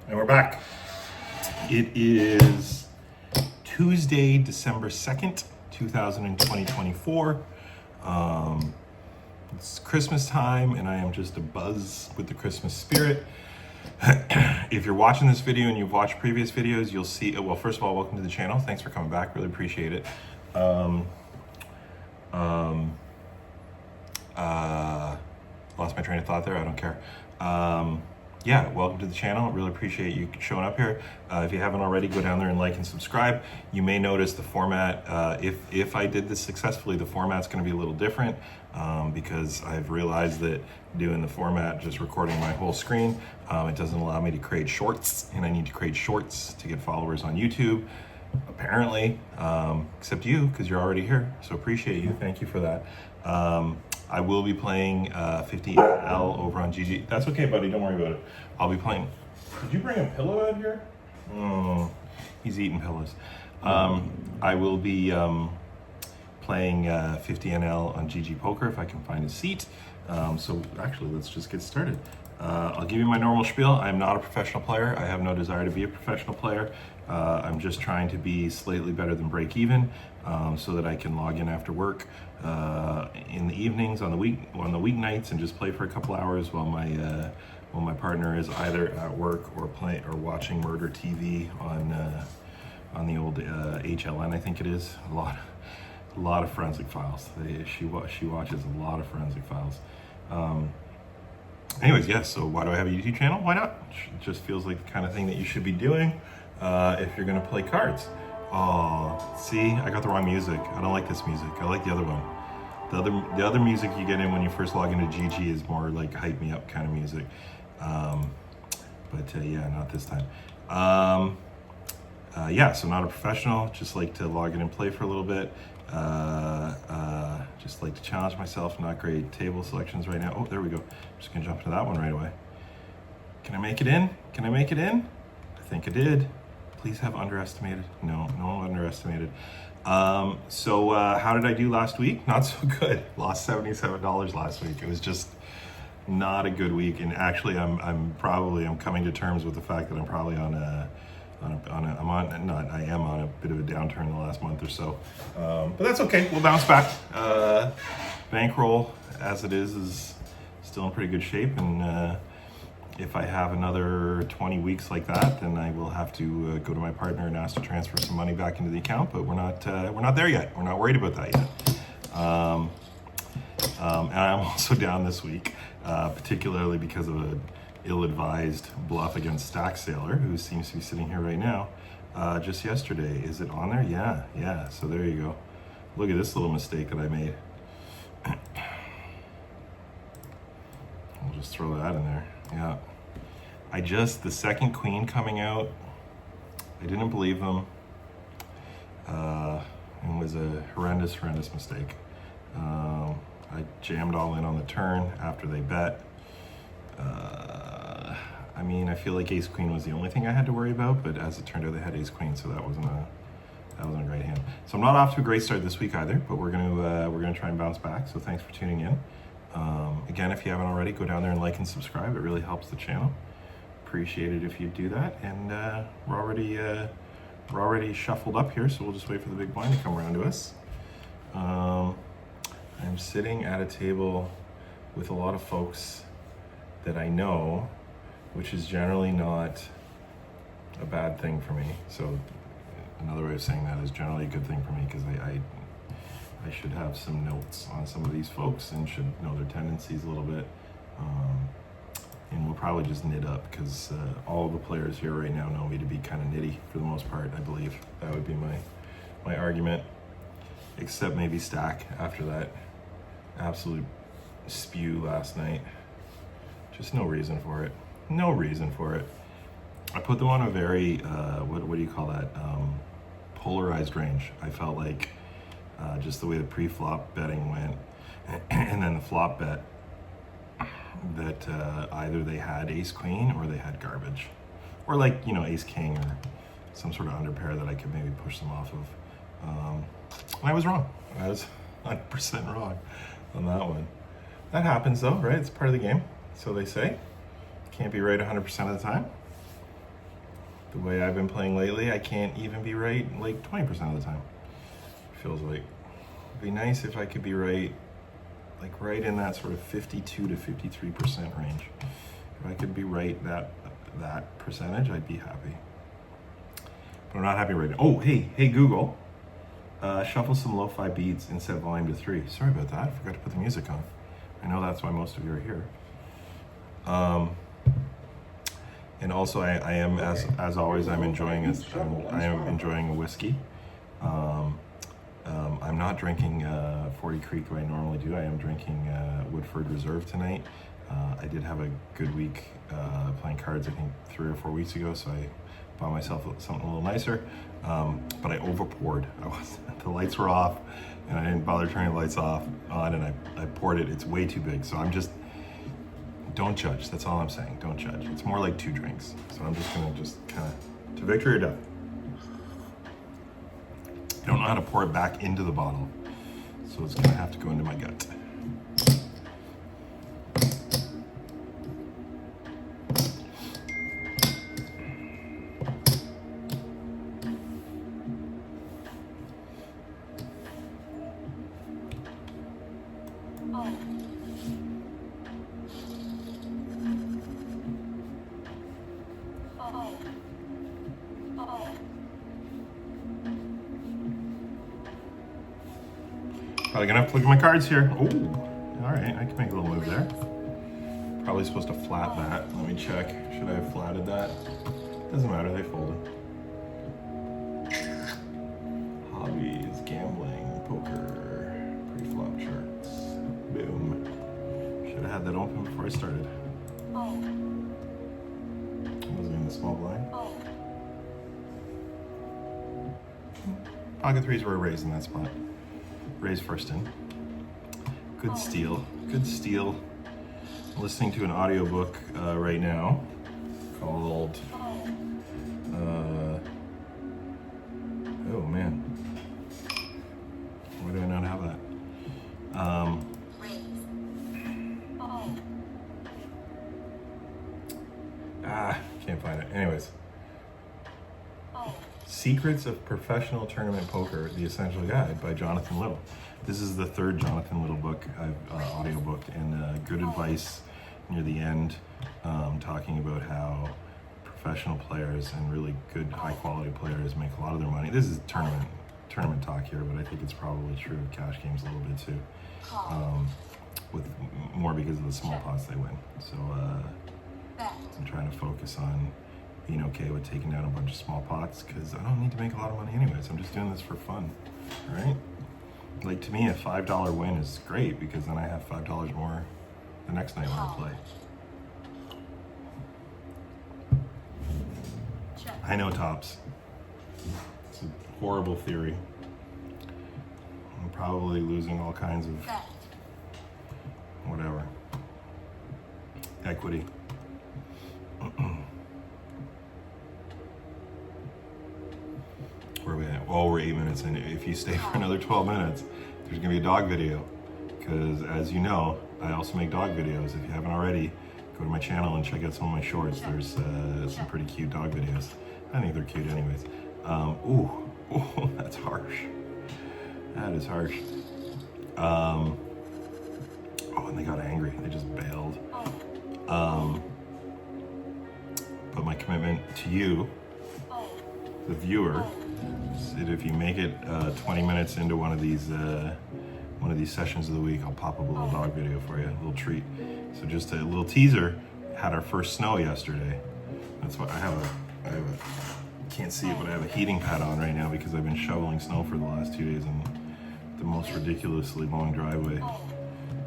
And we're back. It is Tuesday, December 2nd, 2024. It's Christmas time and I am just abuzz with the Christmas spirit. If you're watching this video and you've watched previous videos, you'll see, well, first of all, welcome to the channel. Thanks for coming back. Really appreciate it. Lost my train of thought there. I don't care. Yeah, welcome to the channel. Really appreciate you showing up here. If you haven't already, go down there and like and subscribe. You may notice the format, if I did this successfully, the format's gonna be a little different because I've realized that doing the format, just recording my whole screen, it doesn't allow me to create shorts, and I need to create shorts to get followers on YouTube, apparently, except you, because you're already here. So appreciate you, thank you for that. I will be playing 50L over on GG. That's okay, buddy, don't worry about it. I'll be playing. Did you bring a pillow out here? He's eating pillows. I will be playing 50NL on GG Poker if I can find a seat. So actually, let's just get started. I'll give you my normal spiel. I'm not a professional player. I have no desire to be a professional player. I'm just trying to be slightly better than break even so that I can log in after work in the evenings on the weeknights and just play for a couple hours while my partner is either at work or watching Murder TV on the old HLN, I think it is. A lot of Forensic Files. She watches a lot of Forensic Files. Anyways, yes, so why do I have a YouTube channel? Why not? It just feels like the kind of thing that you should be doing if you're gonna play cards. Oh, see, I got the wrong music. I don't like this music. I like the other one. The other music you get in when you first log into GG is more like hype me up kind of music. Yeah, not this time. Yeah, so not a professional, just like to log in and play for a little bit. Just like to challenge myself. Not great table selections right now. Oh, there we go. I'm just gonna jump into that one right away. Can I make it in? Can I make it in? I think I did. Please have underestimated. No underestimated. So how did I do last week? Not so good. Lost $77 last week. It was just not a good week. And actually, I'm coming to terms with the fact that I'm probably I am on a bit of a downturn in the last month or so. But that's okay. We'll bounce back. Bankroll, as it is still in pretty good shape. And if I have another 20 weeks like that, then I will have to go to my partner and ask to transfer some money back into the account. But we're not there yet. We're not worried about that yet. And I'm also down this week, particularly because of a ill-advised bluff against Stack Sailor, who seems to be sitting here right now. Just yesterday, is it on there? Yeah. So there you go. Look at this little mistake that I made. I'll just throw that in there. Yeah. The second queen coming out, I didn't believe them. It was a horrendous mistake. I jammed all in on the turn after they bet. I feel like ace queen was the only thing I had to worry about, but as it turned out, they had ace queen, so that wasn't a great hand. So I'm not off to a great start this week either, but we're gonna try and bounce back. So thanks for tuning in. Again, if you haven't already, go down there and like and subscribe. It really helps the channel. Appreciate it if you do that. And we're already shuffled up here, so we'll just wait for the big blind to come around to us. I'm sitting at a table with a lot of folks that I know, which is generally not a bad thing for me. So another way of saying that is generally a good thing for me, because I should have some notes on some of these folks and should know their tendencies a little bit. And we'll probably just knit up, because all of the players here right now know me to be kind of nitty for the most part, I believe. That would be my argument, except maybe Stack after that absolute spew last night. Just no reason for it. No reason for it. I put them on a very, what do you call that? Polarized range. I felt like just the way the pre-flop betting went, and then the flop bet, that either they had ace queen or they had garbage, or like, ace king or some sort of underpair that I could maybe push them off of. And I was wrong. I was 100% wrong on that one. That happens though, right? It's part of the game, so they say. Can't be right 100% of the time. the way I've been playing lately, I can't even be right like 20% of the time. Feels like it'd be nice if I could be right, like right in that sort of 52 to 53% range. If I could be right that percentage, I'd be happy. But I'm not happy right now. Oh, hey Google, shuffle some lo-fi beats and set volume to 3. Sorry about that. I forgot to put the music on. I know that's why most of you are here. And also, I am as always, I am enjoying a whiskey. I'm not drinking 40 Creek like I normally do. I am drinking Woodford Reserve tonight. I did have a good week playing cards, I think 3 or 4 weeks ago, so I bought myself something a little nicer. But I over poured. The lights were off, and I didn't bother turning the lights on, and I poured it. It's way too big, so I'm just, don't judge. That's all I'm saying. Don't judge. It's more like 2 drinks. So I'm just gonna kind of, to victory or death. I don't know how to pour it back into the bottle, so it's gonna have to go into my gut. Probably gonna have to look at my cards here. Oh, all right, I can make a little move there. Probably supposed to flat that. Let me check. Should I have flatted that? Doesn't matter, they folded. Hobbies, gambling, poker, pre-flop charts. Boom. Should have had that open before I started. I wasn't in the small blind. Pocket threes were raised in that spot. Raise first in. Good steal. Good steal. I'm listening to an audiobook right now called oh man. Why do I not have that? Can't find it. Anyways. Secrets of Professional Tournament Poker, The Essential Guide by Jonathan Little. This is the 3rd Jonathan Little book I've audiobooked, and good advice near the end, talking about how professional players and really good high quality players make a lot of their money. This is tournament talk here, but I think it's probably true of cash games a little bit too, with more because of the small pots they win. So I'm trying to focus on being okay with taking down a bunch of small pots, because I don't need to make a lot of money anyways. I'm just doing this for fun, right? Like, to me, a $5 win is great, because then I have $5 more the next night when I play. I know, Tops. It's a horrible theory. I'm probably losing all kinds of whatever. Equity. Where are we at? Well, we're 8 minutes in. If you stay for another 12 minutes, there's gonna be a dog video. Because as you know, I also make dog videos. If you haven't already, go to my channel and check out some of my shorts. There's some pretty cute dog videos. I think they're cute anyways. Ooh, that's harsh. That is harsh. Oh, and they got angry. They just bailed. But my commitment to you, the viewer, is that if you make it 20 minutes into one of these sessions of the week, I'll pop up a little dog video for you, a little treat. So just a little teaser. Had our first snow yesterday. That's why I have a can't see it, but I have a heating pad on right now because I've been shoveling snow for the last 2 days in the most ridiculously long driveway.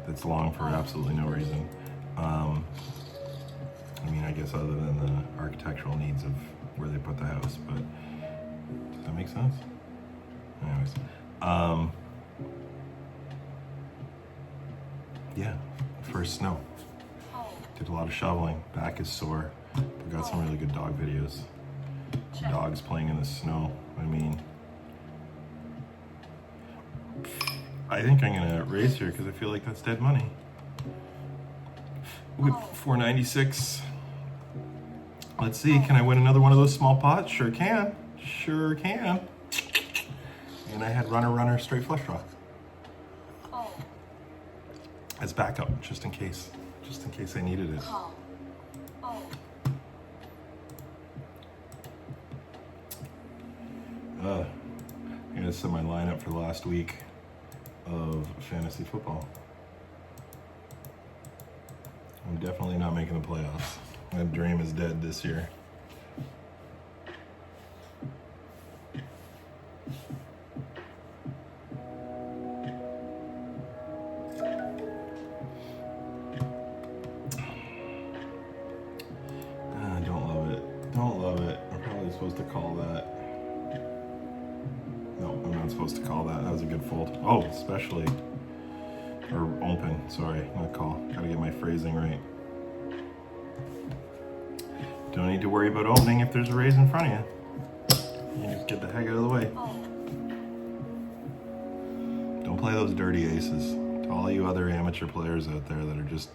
That's long for absolutely no reason. I mean, I guess other than the architectural needs of where they put the house, but does that make sense? Anyways, yeah, first snow. Did a lot of shoveling, back is sore, but got some really good dog videos. Dogs playing in the snow. I mean, I think I'm gonna raise here because I feel like that's dead money. With 496, Let's see, can I win another one of those small pots? Sure can. Sure can. And I had runner, straight flush draw. As backup, just in case. Just in case I needed it. I'm gonna set my lineup for the last week of fantasy football. I'm definitely not making the playoffs. That dream is dead this year. Don't love it. Don't love it. I'm probably supposed to call that. No, I'm not supposed to call that. That was a good fold. Oh, especially. Or open. Sorry, not call. Gotta get my phrasing right. Don't need to worry about opening if there's a raise in front of you. You just get the heck out of the way. Don't play those dirty aces. To all you other amateur players out there that are just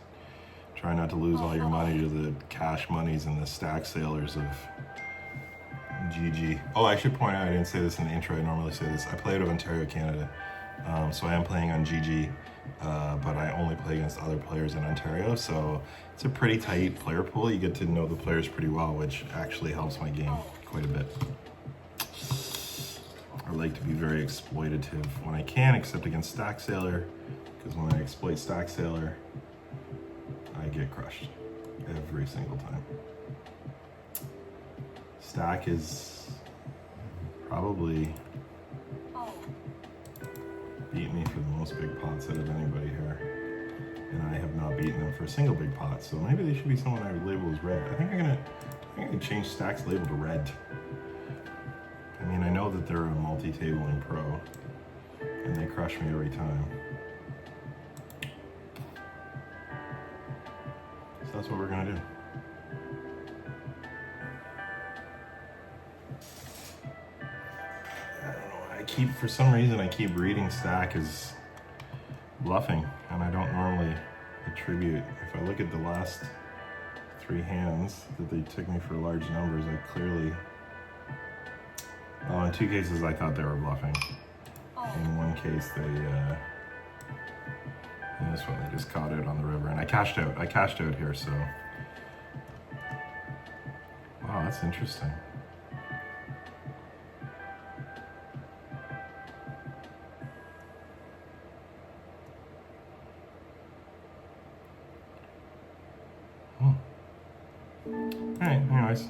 trying not to lose all your money to the cash monies and the stack sailors of GG. Oh, I should point out, I didn't say this in the intro, I normally say this. I play out of Ontario, Canada. So I am playing on GG, but I only play against other players in Ontario. So it's a pretty tight player pool. You get to know the players pretty well, which actually helps my game quite a bit. I like to be very exploitative when I can, except against Stack Sailor, because when I exploit Stack Sailor, I get crushed every single time. Stack is probably beat me for the most big pots out of anybody here, and I have not beaten them for a single big pot. So maybe they should be someone I would label as red. I think I'm gonna change Stack's label to red. I mean, I know that they're a multi-tabling pro, and they crush me every time. So that's what we're gonna do. I don't know, for some reason I keep reading Stack as bluffing, and I don't normally attribute. If I look at the last 3 hands that they took me for large numbers, I clearly, in 2 cases I thought they were bluffing. In 1 case they, in this one they just caught out on the river, and I cashed out here, so. Wow, that's interesting. Alright, anyways.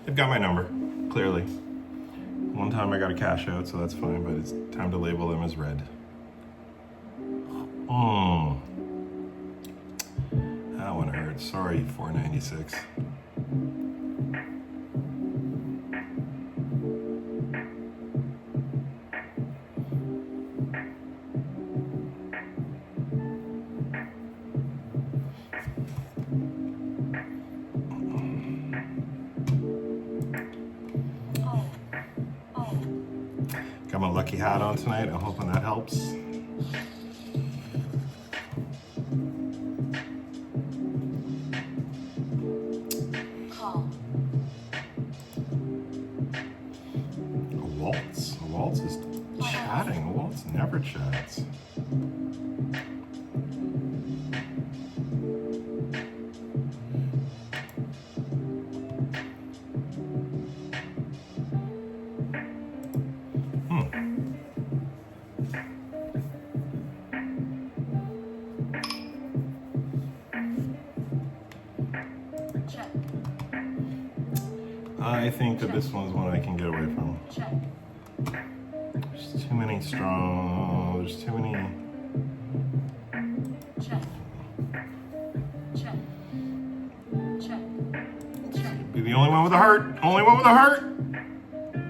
They've got my number, clearly. One time I got a cash out, so that's fine, but it's time to label them as red. That one hurts. Sorry, 496. Got my lucky hat on tonight. I'm hoping that helps. Call. A waltz. A waltz is chatting. A waltz never chats. Check. I think that this one's one I can get away from. Check. There's too many strong. There's too many. Check. Check. Check. Check. Be the only one with a heart. Only one with a heart.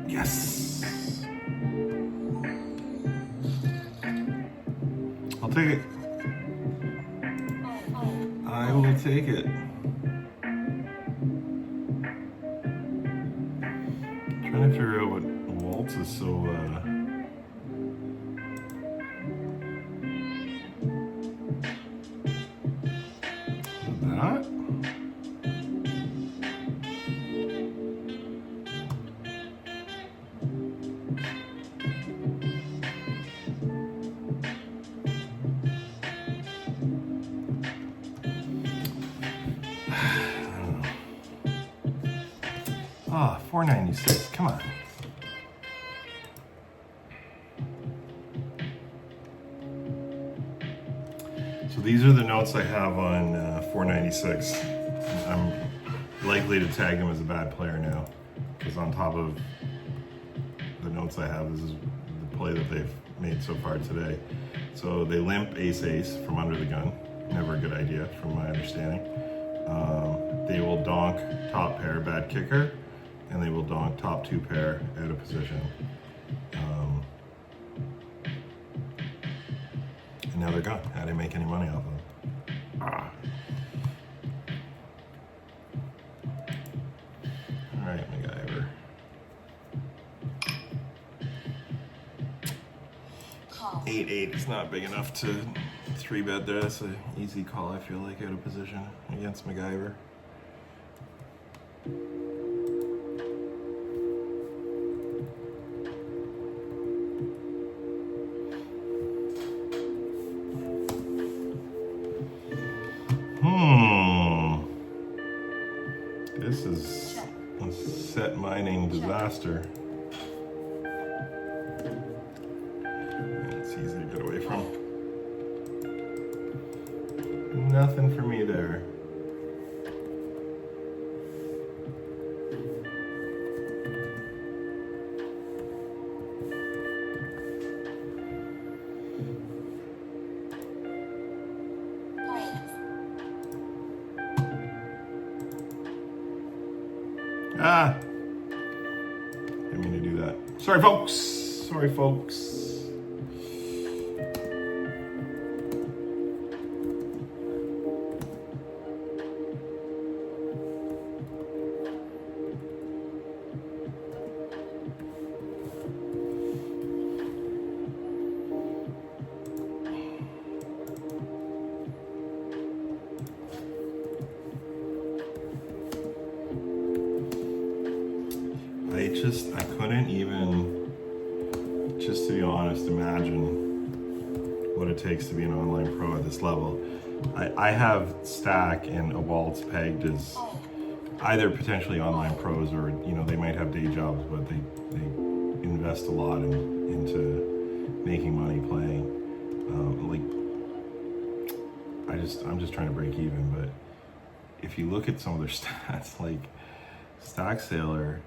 Yes. I'll take it. I will take it. Trying to figure out what waltz is so that? Oh, 496. Come on. So these are the notes I have on 496. I'm likely to tag them as a bad player now, because on top of the notes I have, this is the play that they've made so far today. So they limp ace-ace from under the gun. Never a good idea, from my understanding. They will donk top pair, bad kicker, and they will donk top 2 pair out of position. And now they're gone. I didn't make any money off of them. Ah. All right, MacGyver. Call. 8-8 is not big enough to 3-bet there. That's an easy call, I feel like, out of position against MacGyver. This is a set mining disaster. It's easy to get away from. Nothing for me there. Ah! Didn't mean to do that. Sorry, folks. Sorry, folks. I couldn't even, just to be honest, imagine what it takes to be an online pro at this level. I have Stack and a Waltz pegged as either potentially online pros or, you know, they might have day jobs, but they invest a lot into making money playing. I'm just trying to break even, but if you look at some of their stats, like Stack Sailor,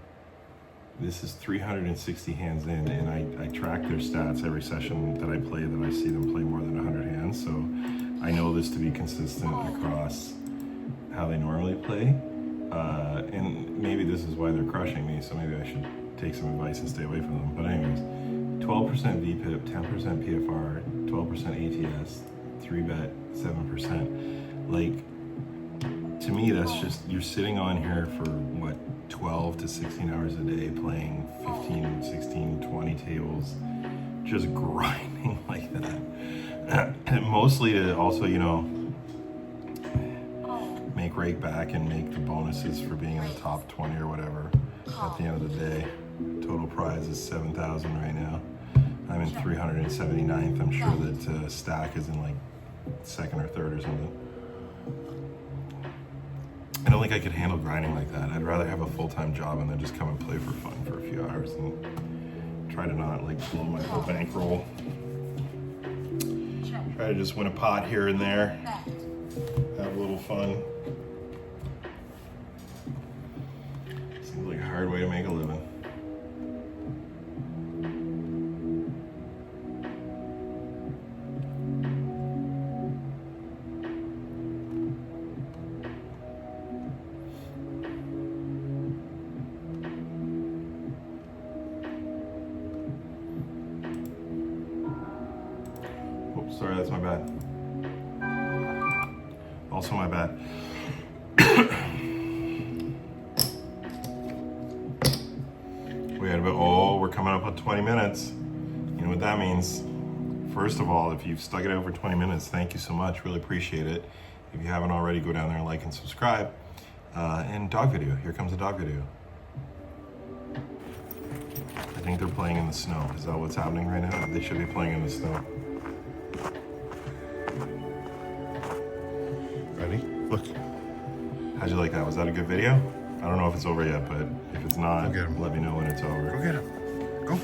this is 360 hands in, and I track their stats every session that I play, that I see them play more than 100 hands, so I know this to be consistent across how they normally play, and maybe this is why they're crushing me, so maybe I should take some advice and stay away from them. But anyways, 12% VPIP, 10% PFR, 12% ATS, 3-bet, 7%. Like, to me, that's just, you're sitting on here for what, 12 to 16 hours a day playing 15, 16, 20 tables, just grinding like that. And mostly to also, you know, make rake back and make the bonuses for being in the top 20 or whatever at the end of the day. Total prize is 7,000 right now. I'm in 379th. I'm sure that Stack is in like second or third or something. I don't think I could handle grinding like that. I'd rather have a full-time job and then just come and play for fun for a few hours and try to not like blow my whole bankroll. Try to just win a pot here and there. Have a little fun. Seems like a hard way to make a living. Sorry, that's my bad. Also my bad. We're coming up on 20 minutes. You know what that means. First of all, if you've stuck it out for 20 minutes, thank you so much. Really appreciate it. If you haven't already, go down there and like and subscribe. And dog video. Here comes the dog video. I think they're playing in the snow. Is that what's happening right now? They should be playing in the snow. Ready? Look. How'd you like that? Was that a good video? I don't know if it's over yet, but if it's not, Go get 'em. let me know when it's Go over. get him. Go.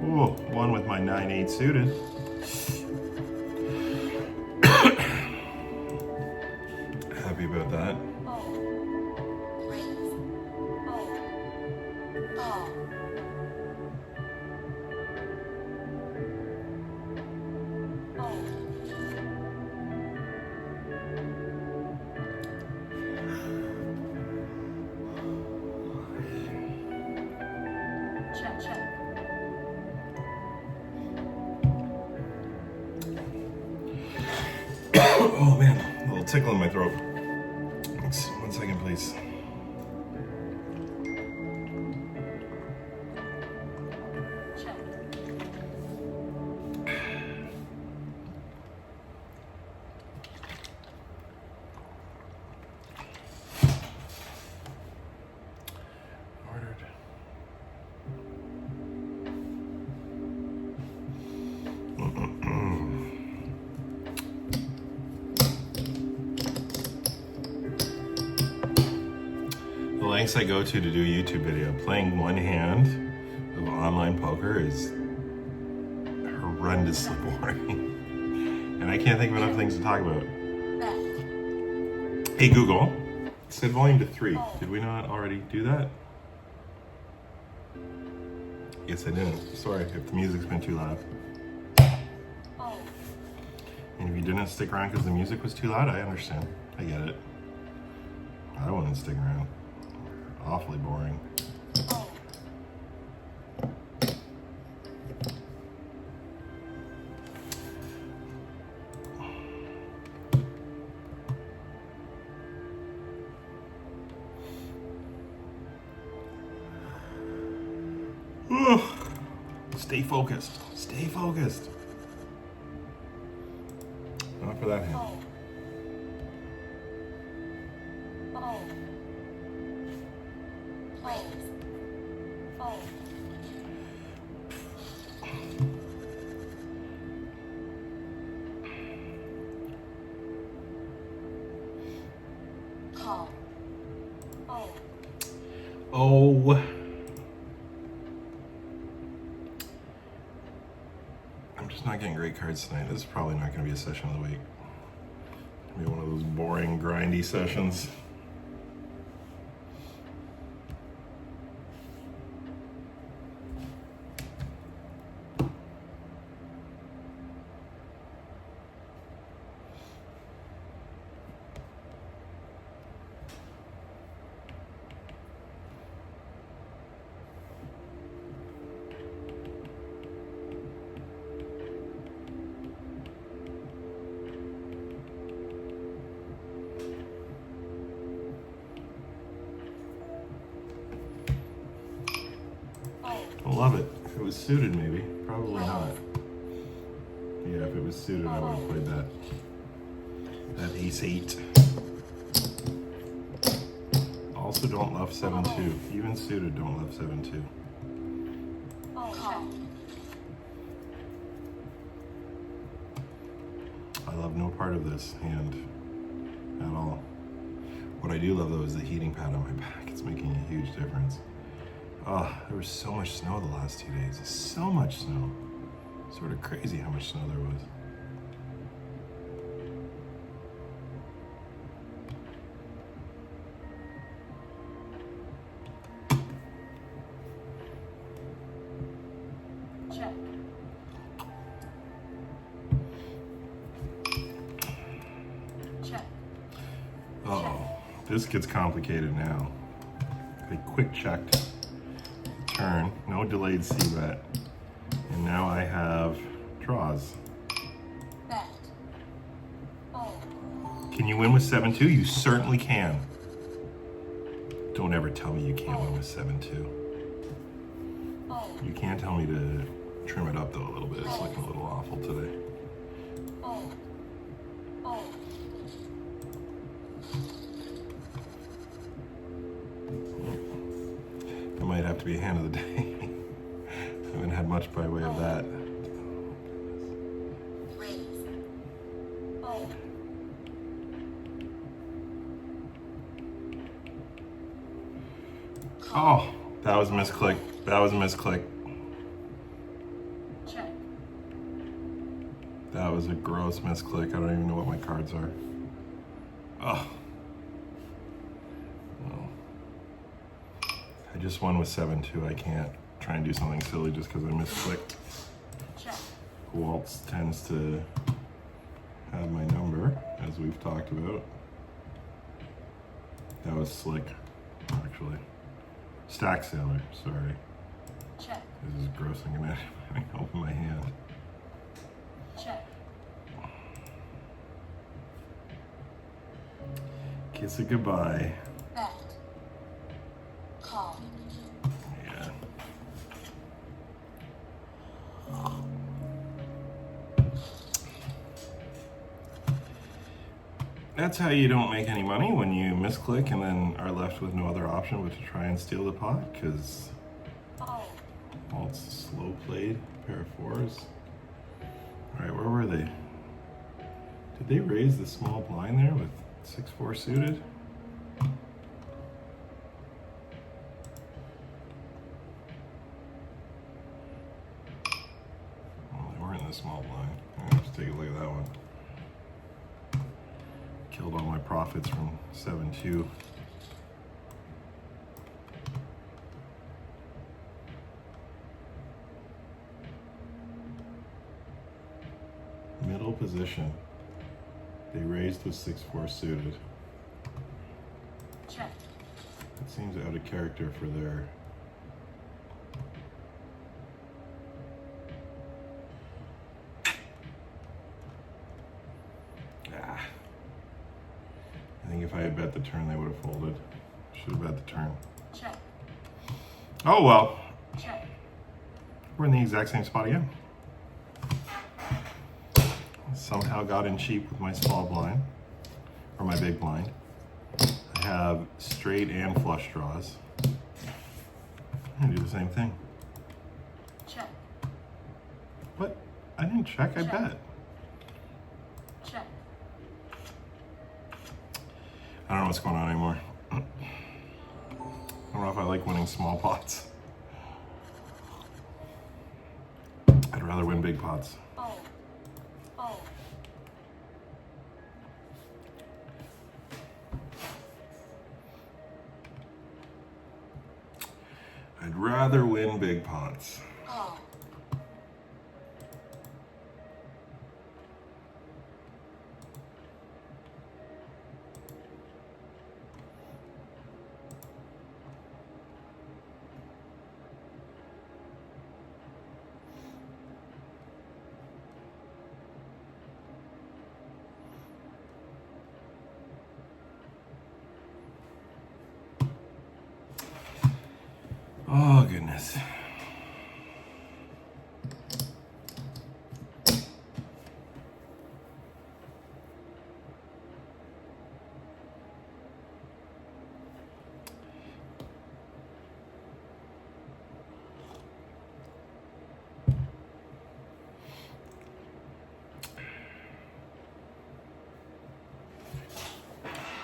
Ooh, one with my 9-8 suited. Happy about that. Oh. Raise. Oh. Oh. Oh. Check, check. Oh man, a little tickle in my throat. Thanks. 1 second, please. Check. Ordered. The lengths I go to do a YouTube video, playing one hand of online poker is horrendously boring. And I can't think of enough things to talk about. Bet. Hey Google, set volume to 3. Did we not already do that? Yes, I didn't. Sorry if the music's been too loud. Oh. And if you didn't stick around because the music was too loud, I understand. I get it. I wouldn't stick around. Awfully boring. Oh. Ugh. Stay focused. Stay focused. Not for that hand. Oh. Oh. Raise. Oh. Call. Oh. Oh. I'm just not getting great cards tonight. This is probably not going to be a session of the week. Maybe one of those boring, grindy sessions. I love it. If it was suited, maybe. Probably not. Yeah, if it was suited, I would have played that. That ace-8. Also, don't love 7-2. Even suited, don't love 7-2. Oh. Call. I love no part of this hand at all. What I do love, though, is the heating pad on my back. It's making a huge difference. Oh, there was so much snow the last 2 days. So much snow. Sort of crazy how much snow there was. Check. Check. Uh-oh. This gets complicated now. They quick checked. Turn. No delayed c-bet. And now I have draws. Bet. Oh. Can you win with 7-2? You certainly can. Don't ever tell me you can't win with 7-2. Oh. You can tell me to trim it up though a little bit. It's looking a little awful today. Oh. Oh. That might have to be a hand of the day. I haven't had much by way of that. Oh, that was a misclick. That was a misclick. Check. That was a gross misclick. I don't even know what my cards are. Oh. Well, I just won with 7-2. I can't try and do something silly just because I misclicked. Check. Waltz tends to have my number, as we've talked about. That was slick, actually. Stack Sailor, sorry. Check. This is gross. I'm gonna open my hand. Check. Kiss it goodbye. Bet. Call. Yeah. That's how you don't make any money, when you misclick and then are left with no other option but to try and steal the pot, because Oh. Waltz slow played, pair of fours. Alright, where were they? Did they raise the small blind there with 6-4 suited? Well, they weren't in the small blind. I'm gonna have to take a look at that one. Killed all my profits from 7-2. Middle position. They raised with 6-4 suited. Check. It seems out of character for their... Ah. I think if I had bet the turn, they would have folded. Should have bet the turn. Check. Oh well. Check. We're in the exact same spot again. Somehow got in cheap with my small blind, or my big blind. I have straight and flush draws. I'm gonna do the same thing. Check. What? I didn't check, I Check. bet. Check. I don't know what's going on anymore. I don't know if I like winning small pots. I'd rather win big pots. Oh. Oh. I'd rather win big pots. Oh. Oh, goodness.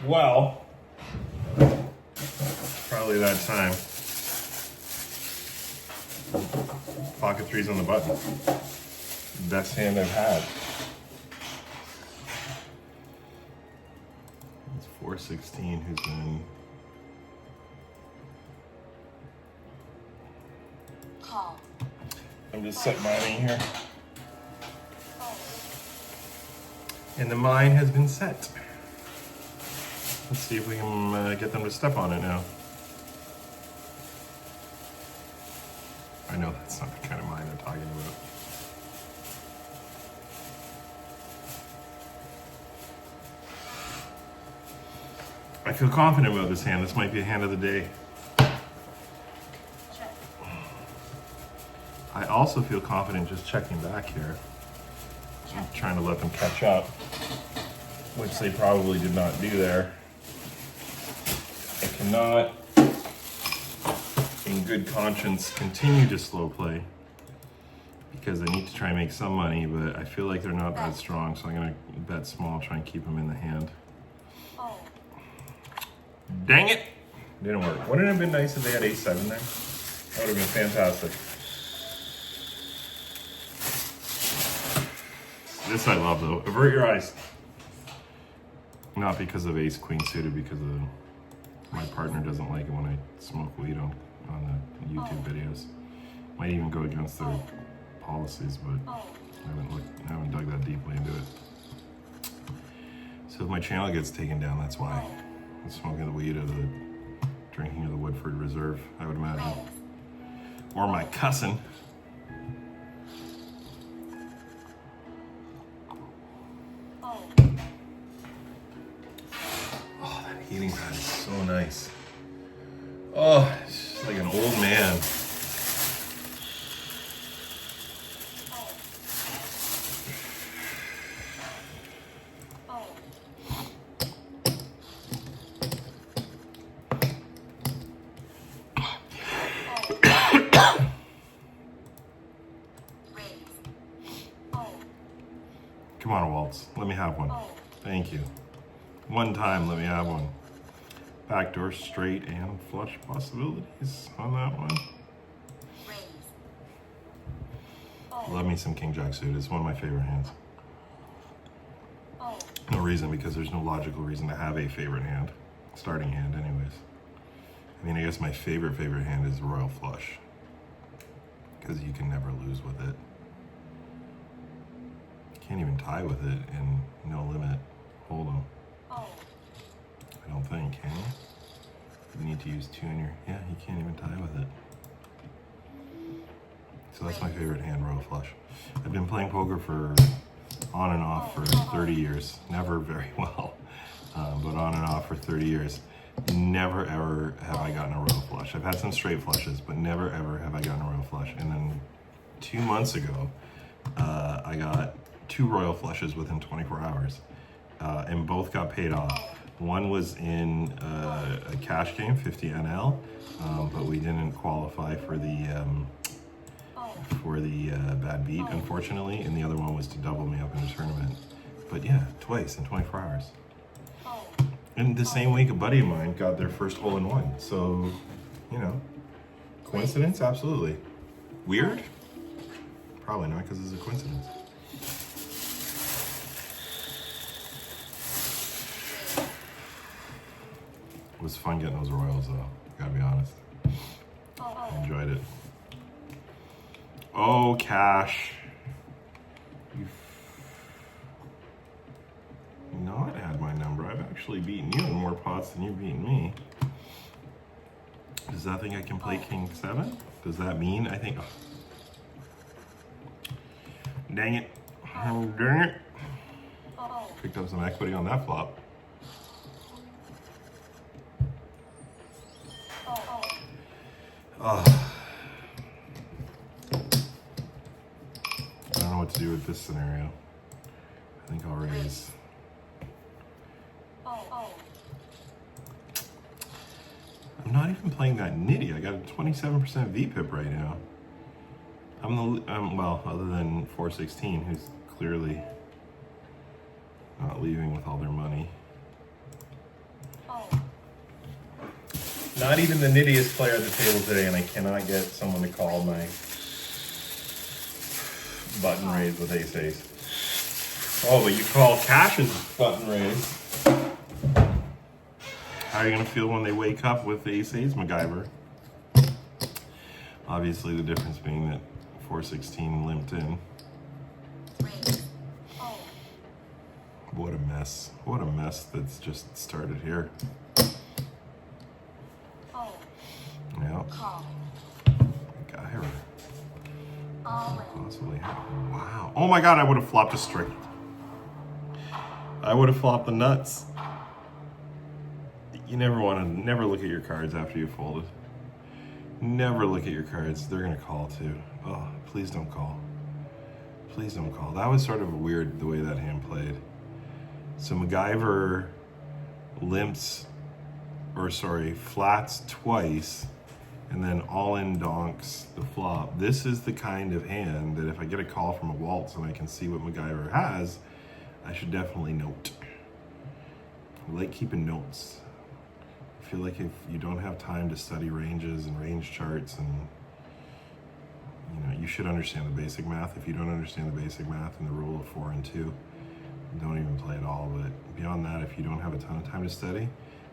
Well, probably that time. Pocket threes on the button. Best hand I've had. It's 416 who's in. Call. I'm just setting mine in here. Oh. And the mine has been set. Let's see if we can get them to step on it now. I know that's not the kind of mine they're talking about. I feel confident about this hand. This might be a hand of the day. Check. I also feel confident just checking back here. I'm trying to let them catch up, which they probably did not do there. I cannot, in good conscience, continue to slow play because I need to try and make some money, but I feel like they're not that strong, so I'm gonna bet small, try and keep them in the hand. Oh. Dang it! Didn't work. Wouldn't it have been nice if they had ace-7 there? That would have been fantastic. This I love though. Avert your eyes. Not because of ace-queen suited, because of my partner doesn't like it when I smoke weed on the YouTube videos. Might even go against their policies, but I haven't dug that deeply into it. So if my channel gets taken down, that's why. I'm smoking the weed or the drinking of the Woodford Reserve, I would imagine. Or my cussing. Oh, that heating pad is so nice. Oh, it's just like an old man. Come on, Waltz. Let me have one. Thank you. One time, let me have one. Backdoor straight and flush possibilities on that one. Love me some King Jack suited. It's one of my favorite hands. No reason, because there's no logical reason to have a favorite hand. Starting hand, anyways. I mean, I guess my favorite hand is Royal Flush, because you can never lose with it. Can't even tie with it in no limit hold'em. I don't think, can you? You need to use 2 in your, yeah, you can't even tie with it. So that's my favorite hand, Royal Flush. I've been playing poker for on and off for 30 years. Never very well, but on and off for 30 years. Never ever have I gotten a Royal Flush. I've had some straight flushes, but never ever have I gotten a Royal Flush. And then 2 months ago, I got 2 Royal Flushes within 24 hours, and both got paid off. One was in a cash game, 50 NL, but we didn't qualify for the bad beat, unfortunately, and the other one was to double me up in a tournament. But yeah, twice in 24 hours. And the same week, a buddy of mine got their first hole-in-one. So, you know, coincidence? Absolutely. Weird? Probably not, because it's a coincidence. It was fun getting those Royals, though. Gotta be honest. I enjoyed it. Oh, Cash. You've not had my number. I've actually beaten you in more pots than you've beaten me. Does that think I can play King 7? Does that mean I think... Oh. Dang it. Oh, dang it. Picked up some equity on that flop. Oh. I don't know what to do with this scenario. I think I'll raise. I'm not even playing that nitty. I got a 27% VPIP right now. Well, other than 416, who's clearly not leaving with all their money. Not even the nittiest player at the table today, and I cannot get someone to call my button raise with ace-ace. Oh, but you call Cash's button raise. How are you gonna feel when they wake up with ace-ace MacGyver? Obviously, the difference being that 416 limped in. What a mess. What a mess that's just started here. Yeah. MacGyver. Possibly. Wow. Oh my god, I would have flopped a straight. I would have flopped the nuts. You never look at your cards after you folded. Never look at your cards. They're gonna call too. Oh, please don't call. Please don't call. That was sort of weird the way that hand played. So MacGyver flats twice, and then all-in donks the flop. This is the kind of hand that if I get a call from a waltz and I can see what MacGyver has, I should definitely note. I like keeping notes. feel like if you don't have time to study ranges and range charts, and you should understand the basic math. If you don't understand the basic math and the rule of 4 and 2, don't even play at all. But beyond that, if you don't have a ton of time to study,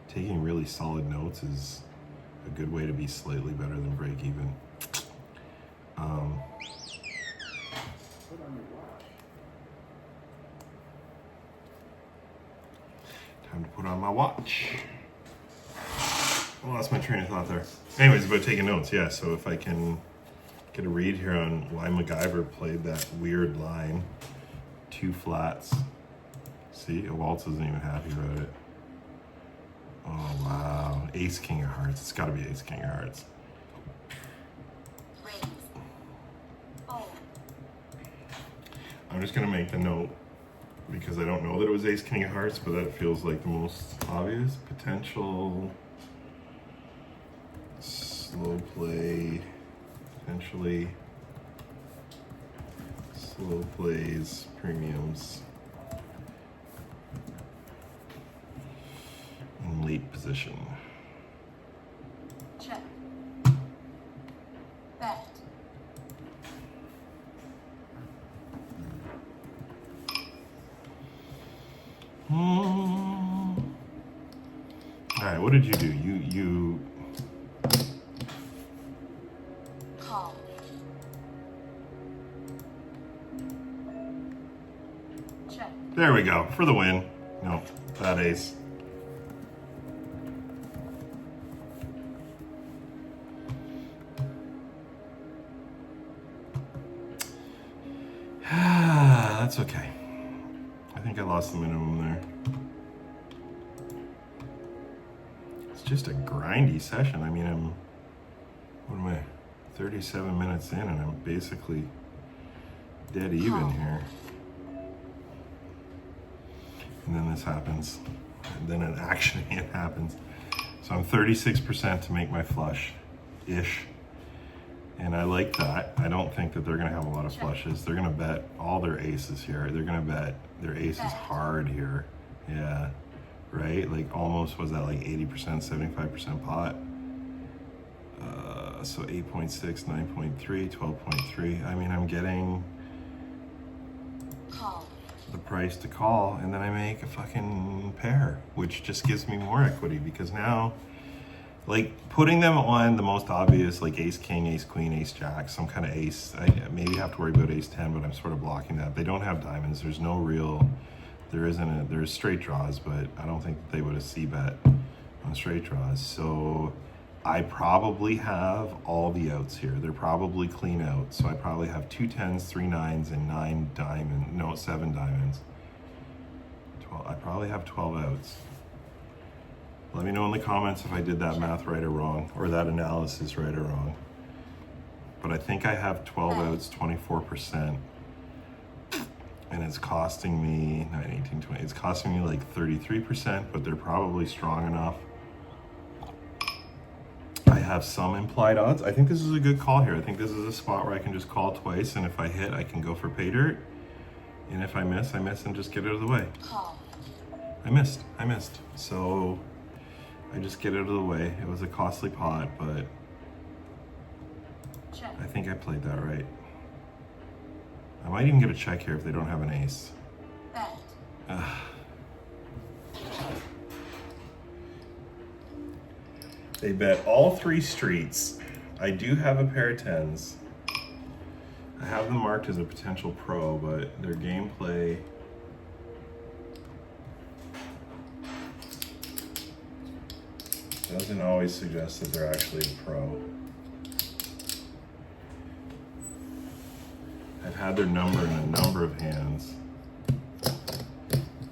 taking really solid notes is a good way to be slightly better than break even. Time to put on my watch. I lost my train of thought there. Anyways, about taking notes, yeah. So if I can get a read here on why MacGyver played that weird line, 2 flats. See, a waltz isn't even happy about it. Oh wow, ace king of hearts. It's got to be ace king of hearts. Raise. Fold. I'm just gonna make the note because I don't know that it was ace king of hearts, but that feels like the most obvious potential. Slow play, potentially slow plays, premiums in late position. Check. Bet. All right, what did you do? You Call. Check. there we go for the win. No, bad ace. That's okay. I think I lost the minimum there. It's just a grindy session. I mean, what am I, 37 minutes in, and I'm basically dead even here. And then this happens. And then an action hand happens. So I'm 36% to make my flush-ish. And I like that. I don't think that they're going to have a lot of flushes. They're going to bet all their aces here. They're going to bet their aces hard here. Yeah. Right? Like almost, was that like 80%, 75% pot? So 8.6, 9.3, 12.3. I mean, I'm getting Call. the price to call, and then I make a fucking pair, which just gives me more equity because now, like, putting them on the most obvious, like ace king, ace queen, ace jack, some kind of ace. I maybe have to worry about ace 10, but I'm sort of blocking that. They don't have diamonds. There's no real, there's straight draws, but I don't think that they would have c-bet on straight draws. So I probably have all the outs here. They're probably clean out. So I probably have 2 10s, 3 9s, and 9 diamonds. No, 7 diamonds. 12. I probably have 12 outs. Let me know in the comments if I did that math right or wrong, or that analysis right or wrong. But I think I have 12 outs, 24%. And it's costing me 9, 18, 20. It's costing me like 33%, but they're probably strong enough. I have some implied odds. I think this is a good call here. I think this is a spot where I can just call twice, and if I hit, I can go for pay dirt. And if I miss, and just get out of the way. Call. I missed. So I just get out of the way. It was a costly pot, but Check. I think I played that right. I might even get a check here if they don't have an ace. Bet. They bet all 3 streets. I do have a pair of 10s. I have them marked as a potential pro, but their gameplay doesn't always suggest that they're actually a pro. I've had their number in a number of hands.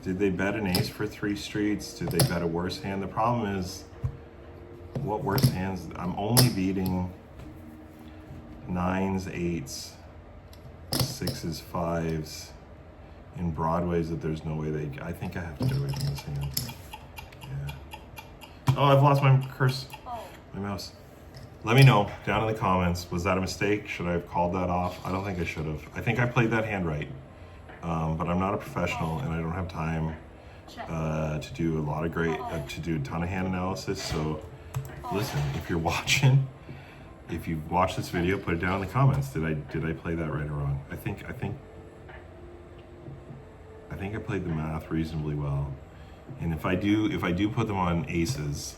Did they bet an ace for 3 streets? Did they bet a worse hand? The problem is, what worse hands? I'm only beating 9s, 8s, 6s, 5s, in broadways that there's no way they. I think I have to get away from this hand. Yeah. Oh, I've lost my curse. My mouse. Let me know down in the comments. Was that a mistake? Should I have called that off? I don't think I should have. I think I played that hand right. But I'm not a professional and I don't have time check, to do a lot of to do a ton of hand analysis. So listen, if you're watching, if you've watched this video, put it down in the comments. Did I play that right or wrong? I think I played the math reasonably well. And if I do put them on aces,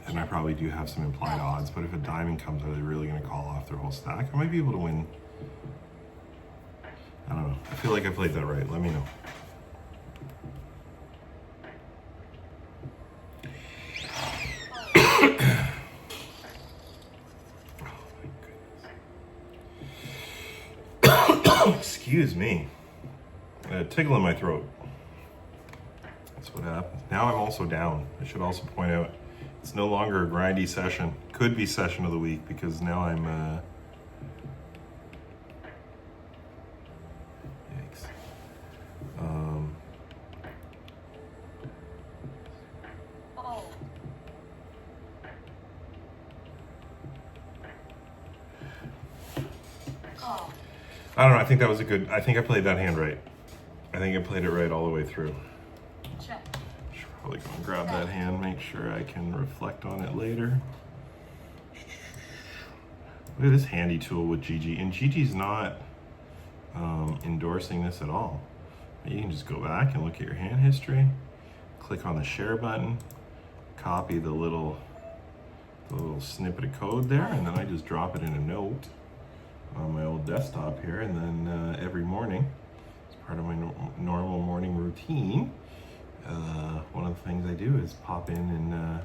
then I probably do have some implied odds. But if a diamond comes, are they really going to call off their whole stack? I might be able to win. I don't know. I feel like I played that right. Let me know. Excuse me. A tickle in my throat. That's what happened. Now I'm also down. I should also point out it's no longer a grindy session. Could be session of the week because now I'm yikes. oh, call, I don't know. I think that was a good. I think I played that hand right. I think I played it right all the way through. check, Should probably go and grab that hand. Make sure I can reflect on it later. Look at this handy tool with Gigi, and Gigi's not endorsing this at all. You can just go back and look at your hand history. Click on the share button. Copy the little snippet of code there, and then I just drop it in a note on my old desktop here, and then every morning, as part of my normal morning routine, one of the things I do is pop in and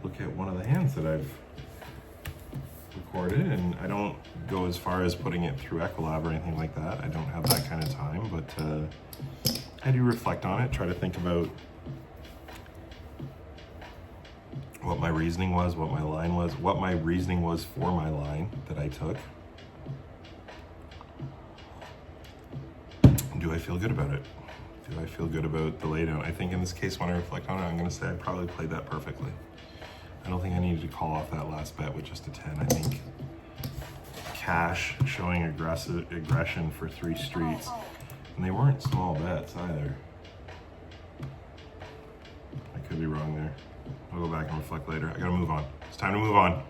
look at one of the hands that I've recorded, and I don't go as far as putting it through Ecolab or anything like that. I don't have that kind of time, but I do reflect on it, try to think about what my reasoning was, what my line was, what my reasoning was for my line that I took. Do I feel good about it? Do I feel good about the laydown? I think in this case, when I reflect on it, I'm going to say I probably played that perfectly. I don't think I needed to call off that last bet with just a 10. I think cash showing aggression for 3 streets, and they weren't small bets either. I could be wrong there. I'll go back and reflect later. I gotta move on. It's time to move on.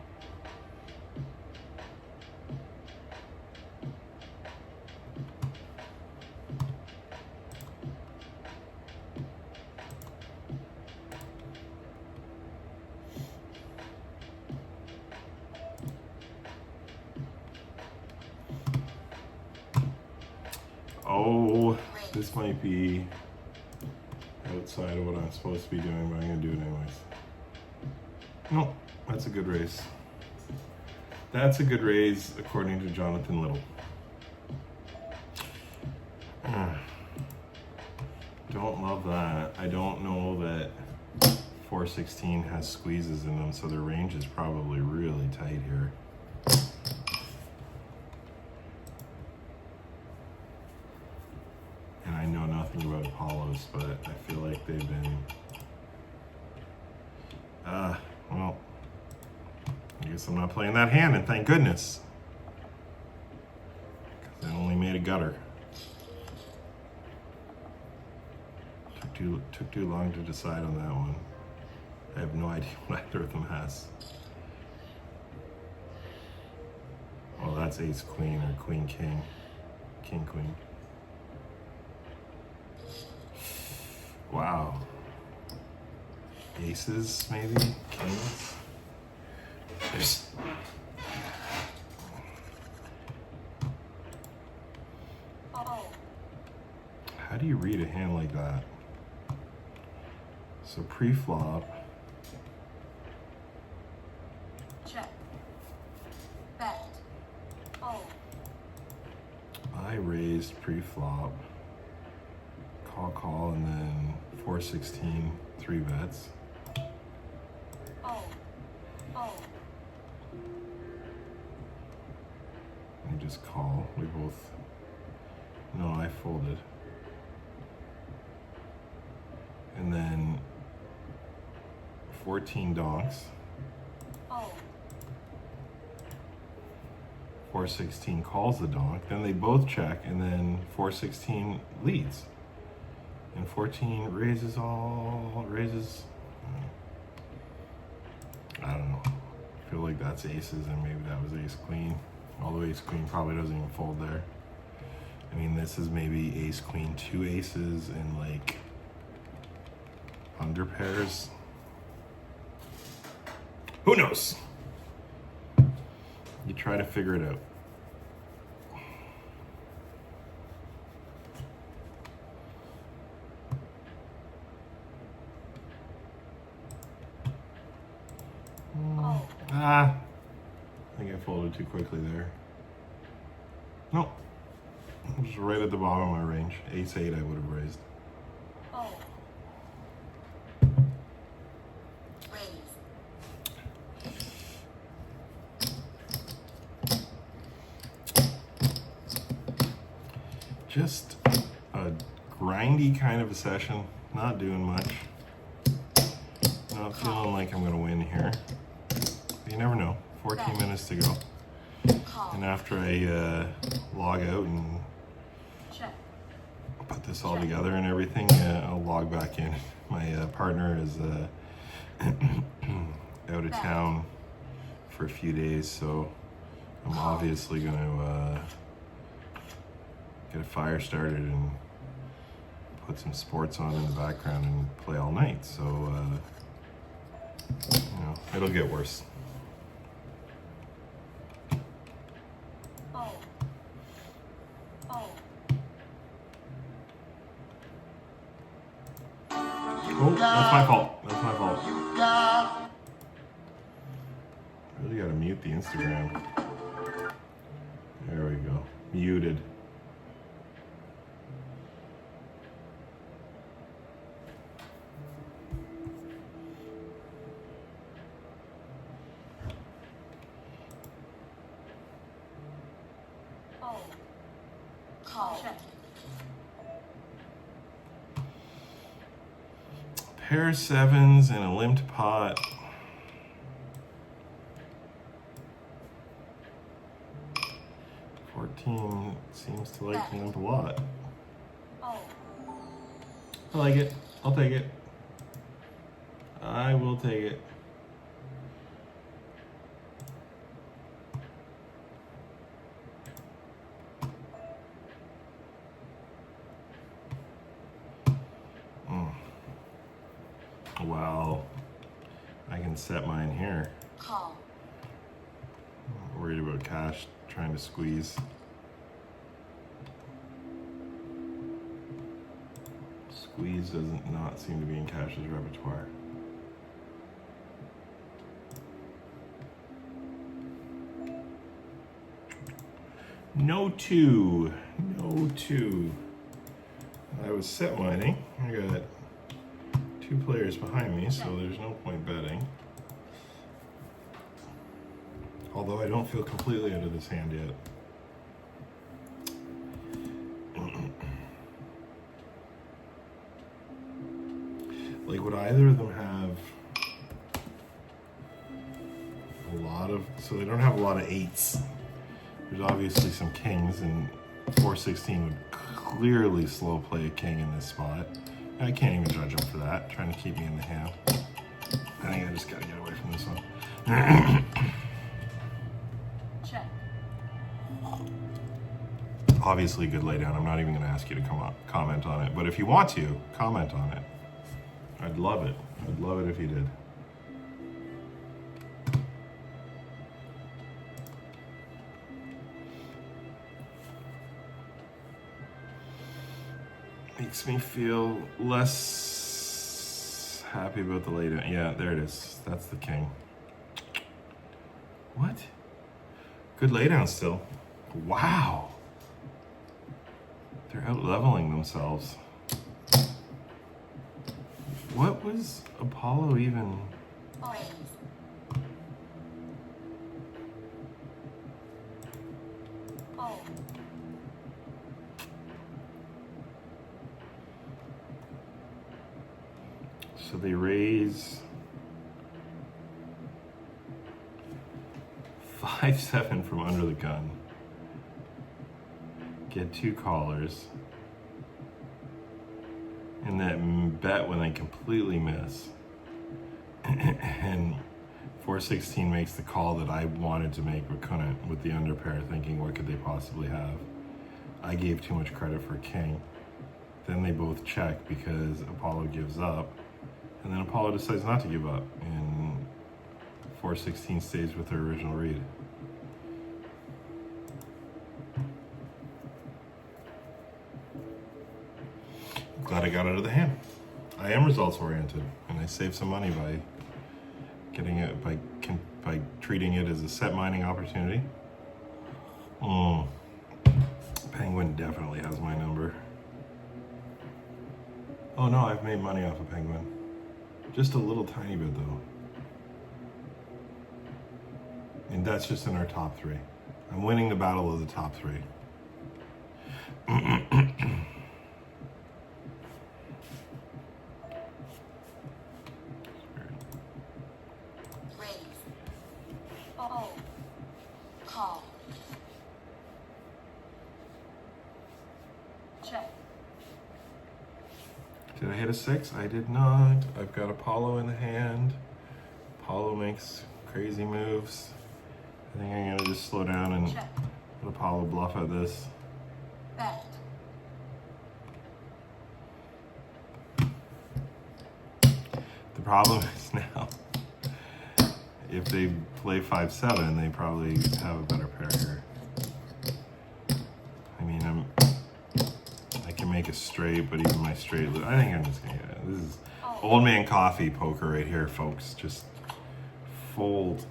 Oh, this might be outside of what I'm supposed to be doing, but I'm gonna do it anyways. Nope, that's a good raise. That's a good raise according to Jonathan Little. Don't love that. I don't know that 416 has squeezes in them, so their range is probably really tight here. And I know nothing about Apollos, but I feel like they've been, well, I guess I'm not playing that hand, and thank goodness. Because I only made a gutter. Took too long to decide on that one. I have no idea what either of them has. Oh, that's ace queen or queen king. King queen. Wow. Aces, maybe? Kings? There's... oh, How do you read a hand like that? So pre-flop, check, bet, oh, I raised pre-flop, call, and then 416, 3 bets. oh, You just call. We both. No, I folded. And then 14 donks. oh, 4-16 calls the donk, then they both check, and then 4-16 leads. And 14 raises. I don't know. I feel like that's aces, and maybe that was ace queen. Although ace queen probably doesn't even fold there. I mean, this is maybe ace queen, 2 aces, and like under pairs. Who knows? You try to figure it out. Oh. I think I folded too quickly there. Nope. It was right at the bottom of my range. Ace-8 I would have raised. Oh. Raise. Just a grindy kind of a session. Not doing much. Not feeling like I'm going to win here. But you never know. 14 minutes to go. Call. And after I log out and Check. put this all together and everything, I'll log back in. My partner is out of town for a few days, so I'm obviously going to get a fire started and put some sports on in the background and play all night. So, you know, it'll get worse. Oh. Oh. Oh, that's my fault. That's my fault. Really gotta mute the Instagram. There we go. Muted. Oh. Call. Check. Pair of 7s and a limped pot. Seems to like limp a lot. Oh. I like it. I'll take it. I will take it. Wow. I can set mine here. Call. I'm worried about cash trying to squeeze. Squeeze doesn't not seem to be in Cash's repertoire. No 2. No 2. I was set mining. I got 2 players behind me, so there's no point betting. Although I don't feel completely out of this hand yet. Like, would either of them have a lot of... So they don't have a lot of 8s. There's obviously some kings, and 4-16 would clearly slow play a king in this spot. I can't even judge him for that, trying to keep me in the hand. I think I just gotta get away from this one. Check. Obviously good laydown. I'm not even gonna ask you to come up, comment on it. But if you want to, comment on it. I'd love it. I'd love it if you did. Makes me feel less happy about the laydown. Yeah, there it is. That's the king. What? Good laydown still. Wow. They're out leveling themselves. What was Apollo even? Oh. Oh. So they raise 5. 5-7 from under the gun. Get 2 callers. And that bet when they completely miss. And 416 makes the call that I wanted to make but couldn't with the under pair, thinking what could they possibly have. I gave too much credit for king. Then they both check because Apollo gives up. And then Apollo decides not to give up. And 416 stays with their original read. Glad I got out of the hand. I am results oriented, and I save some money by getting it by treating it as a set mining opportunity. Penguin definitely has my number. Oh no, I've made money off of Penguin. Just a little tiny bit though. And that's just in our top 3. I'm winning the battle of the top 3. Raise. Oh. Call. Check. Did I hit a 6? I did not. I've got Apollo in the hand. Apollo makes crazy moves. I think I'm gonna just slow down and Check. let Apollo bluff at this. Bet. The problem is now, if they play 5-7, they probably have a better pair here. I mean, I can make a straight, but even my straight, I think I'm just gonna, this is old man coffee poker right here, folks. Just fold.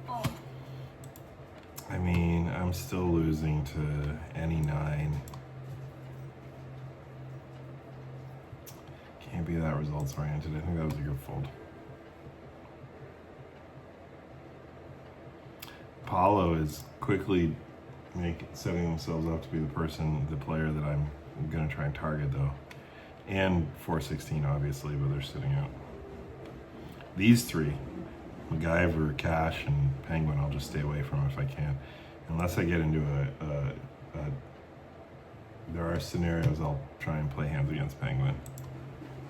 Oh. I mean, I'm still losing to any 9. Can't be that results oriented. I think that was a good fold. Apollo is quickly setting themselves up to be the player that I'm gonna try and target though. And 416 obviously, but they're sitting out. These 3, MacGyver, Cash, and Penguin, I'll just stay away from if I can. Unless I get into there are scenarios I'll try and play hands against Penguin.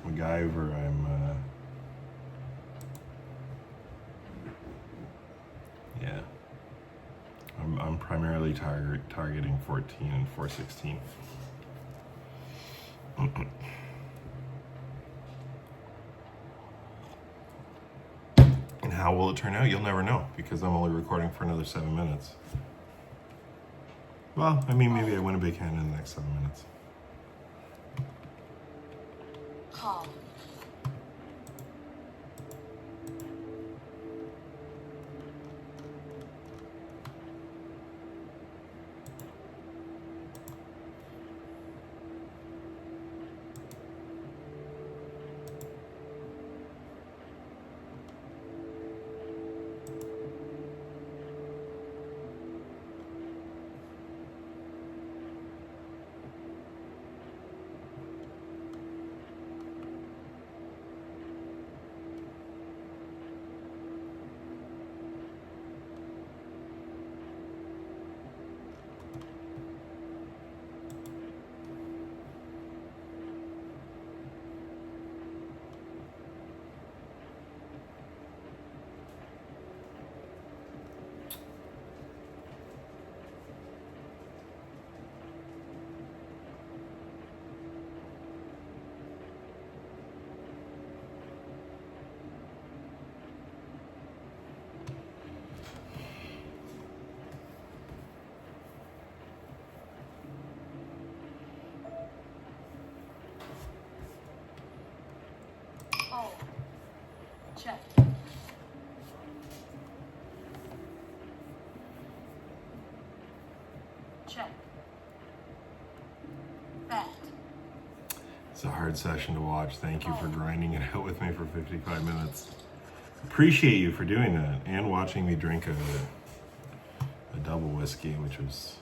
MacGyver, I'm primarily targeting 14 and 416. And how will it turn out? You'll never know because I'm only recording for another 7 minutes. Well, I mean, maybe I win a big hand in the next 7 minutes. Call. Oh. Check. Check. Bet. It's a hard session to watch. Thank you for grinding it out with me for 55 minutes. Appreciate you for doing that and watching me drink a double whiskey, which was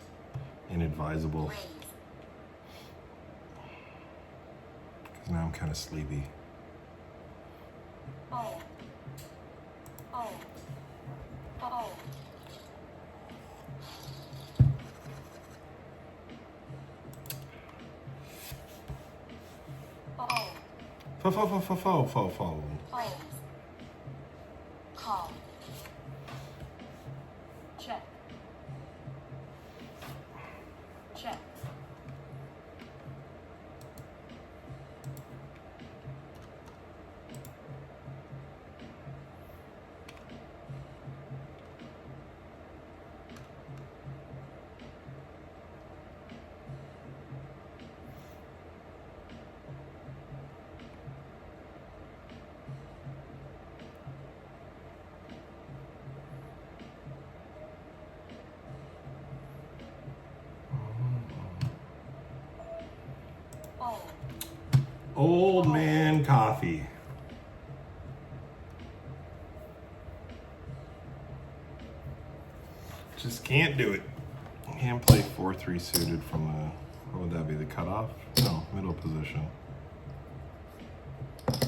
inadvisable. Raise. Because now I'm kind of sleepy. Fold. Fold. Fold. Fold. Fold. Folds. Call. Check. Check. Fold. Old man coffee. Just can't do it. Can't play 4-3 suited from the, what would that be, the cutoff? No, middle position. Yeah.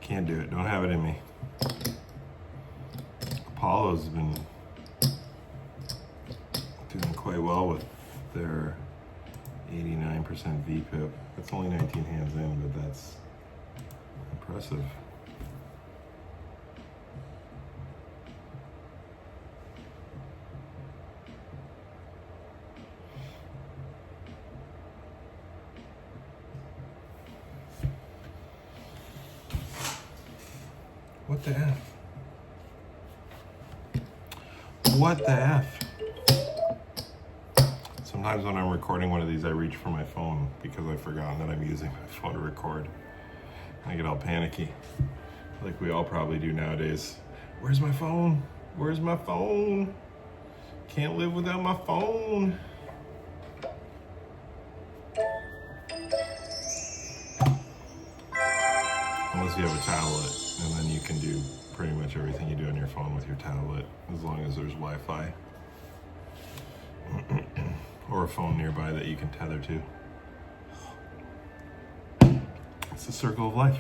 Can't do it. Don't have it in me. Apollo's been doing quite well with their 89% VPIP. That's only 19 hands in, but that's impressive. What the F? What the F? Sometimes when I'm recording one of these, I reach for my phone because I've forgotten that I'm using my phone to record. I get all panicky, like we all probably do nowadays. Where's my phone? Where's my phone? Can't live without my phone. Unless you have a tablet, and then you can do pretty much everything you do on your phone with your tablet, as long as there's Wi-Fi. Or a phone nearby that you can tether to. It's the circle of life.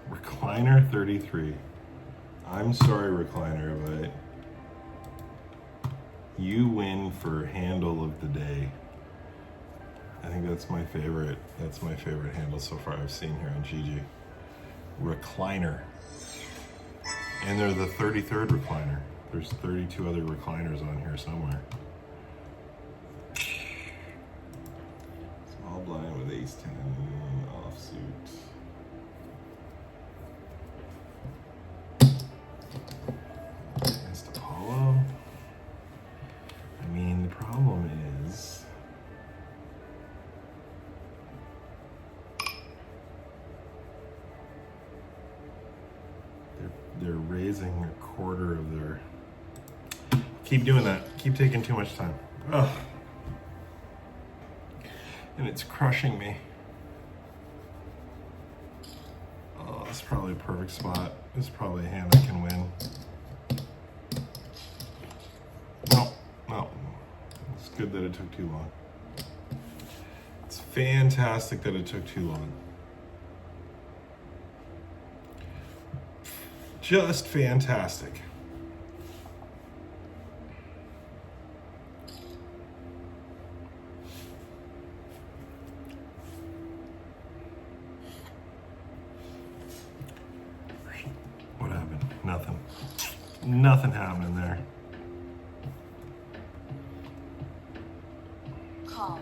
Recliner 33. I'm sorry, Recliner, but you win for handle of the day. I think that's my favorite. That's my favorite handle so far I've seen here on GG. Recliner. And they're the 33rd recliner. There's 32 other recliners on here somewhere. Small blind with ace 10 offsuit. Against Apollo. I mean, the problem is they're raising a quarter of their. Keep doing that. Keep taking too much time. Ugh. And it's crushing me. Oh, this is probably a perfect spot. This is probably a hand I can win. No. It's good that it took too long. It's fantastic that it took too long. Just fantastic. What happened? Nothing. Nothing happening there. Call.